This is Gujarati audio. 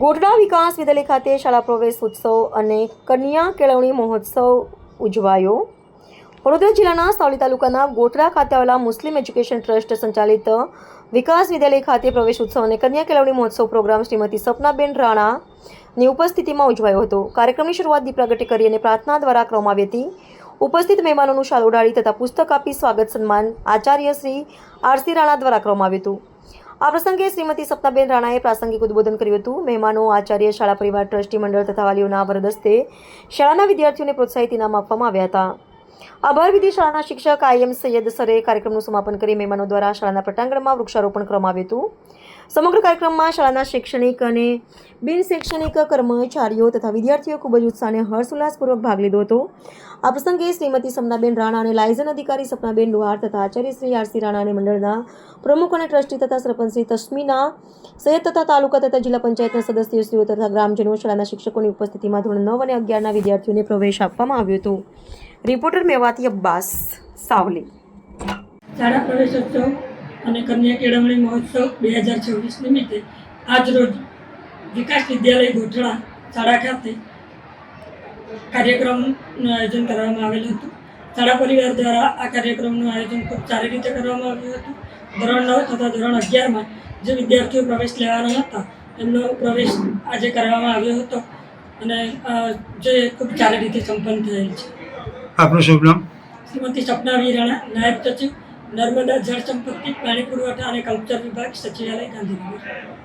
ગોઠડા વિકાસ વિદ્યાલય ખાતે શાળા પ્રવેશ ઉત્સવ અને કન્યા કેળવણી મહોત્સવ ઉજવાયો. વડોદરા જિલ્લાના સાવલી તાલુકાના ગોઠડા ખાતે આવેલા મુસ્લિમ એજ્યુકેશન ટ્રસ્ટ સંચાલિત વિકાસ વિદ્યાલય ખાતે પ્રવેશ ઉત્સવ અને કન્યા કેળવણી મહોત્સવ પ્રોગ્રામ શ્રીમતી સપનાબેન રાણાની ઉપસ્થિતિમાં ઉજવાયો હતો. કાર્યક્રમની શરૂઆત દીપ પ્રગટે કરી અને પ્રાર્થના દ્વારા કરવામાં આવી હતી. ઉપસ્થિત મહેમાનોનું શાલ ઉડાડી તથા પુસ્તક આપી સ્વાગત સન્માન આચાર્ય શ્રી આરસી રાણા દ્વારા કરવામાં આવ્યું હતું. આ પ્રસંગે શ્રીમતી સપનાબેન રાણાએ પ્રાસંગિક ઉદ્બોધન કર્યું હતું. મહેમાનો, આચાર્ય, શાળા પરિવાર, ટ્રસ્ટી મંડળ તથા વાલીઓના વરદ હસ્તે શાળાના વિદ્યાર્થીઓને પ્રોત્સાહિત ઇનામ આપવામાં આવ્યા હતા. આભાર વિધિ શાળાના શિક્ષક IM સૈયદ સરે કાર્યક્રમનું સમાપન કરી મહેમાનો દ્વારા શાળાના પટાંગણમાં વૃક્ષારોપણ કરવામાં આવ્યું હતું. સમગ્ર કાર્યક્રમમાં શાળાના શૈક્ષણિક અને બિન શૈક્ષણિક કર્મચારીઓ તથા વિદ્યાર્થીઓ ખૂબ જ ઉત્સાહ અને હર્ષોલ્લાસપૂર્વક ભાગ લીધો હતો. આ પ્રસંગે શ્રીમતી સપનાબેન રાણા અને લાયઝન અધિકારી સપનાબેન લુહાર તથા આચાર્ય શ્રી આરસી રાણા અને મંડળના પ્રમુખ અને ટ્રસ્ટી તથા સરપંચ શ્રી તસ્મીના સૈયદ તથા તાલુકા તથા જિલ્લા પંચાયતના સદસ્યશ્રીઓ તથા ગ્રામજનો શાળાના શિક્ષકોની ઉપસ્થિતિમાં ધોરણ 9 અને 11ના વિદ્યાર્થીઓને પ્રવેશ આપવામાં આવ્યો હતો. રિપોર્ટર મેવાતી અબ્બાસ, સાવલી. શાળા પ્રવેશોત્સવ અને કન્યા કેળવણી મહોત્સવ 2026 નિમિત્તે આજરોજ વિકાસ વિદ્યાલય ગોઠડા શાળા ખાતે કાર્યક્રમનું આયોજન કરવામાં આવેલું હતું. શાળા પરિવાર દ્વારા આ કાર્યક્રમનું આયોજન ખૂબ સારી રીતે કરવામાં આવ્યું હતું. ધોરણ 9 તથા ધોરણ 11માં જે વિદ્યાર્થીઓ પ્રવેશ લેવાના હતા એમનો પ્રવેશ આજે કરવામાં આવ્યો હતો અને જે ખૂબ સારી રીતે સંપન્ન થયેલ છે. આપનું શુભ નામ? શ્રીમતી સપનાબેન રાણા, નાયબ સચિવ, નર્મદા જળ સંપત્તિ, પાણી પુરવઠા અને કલ્ચર વિભાગ, સચિવાલય, ગાંધીનગર.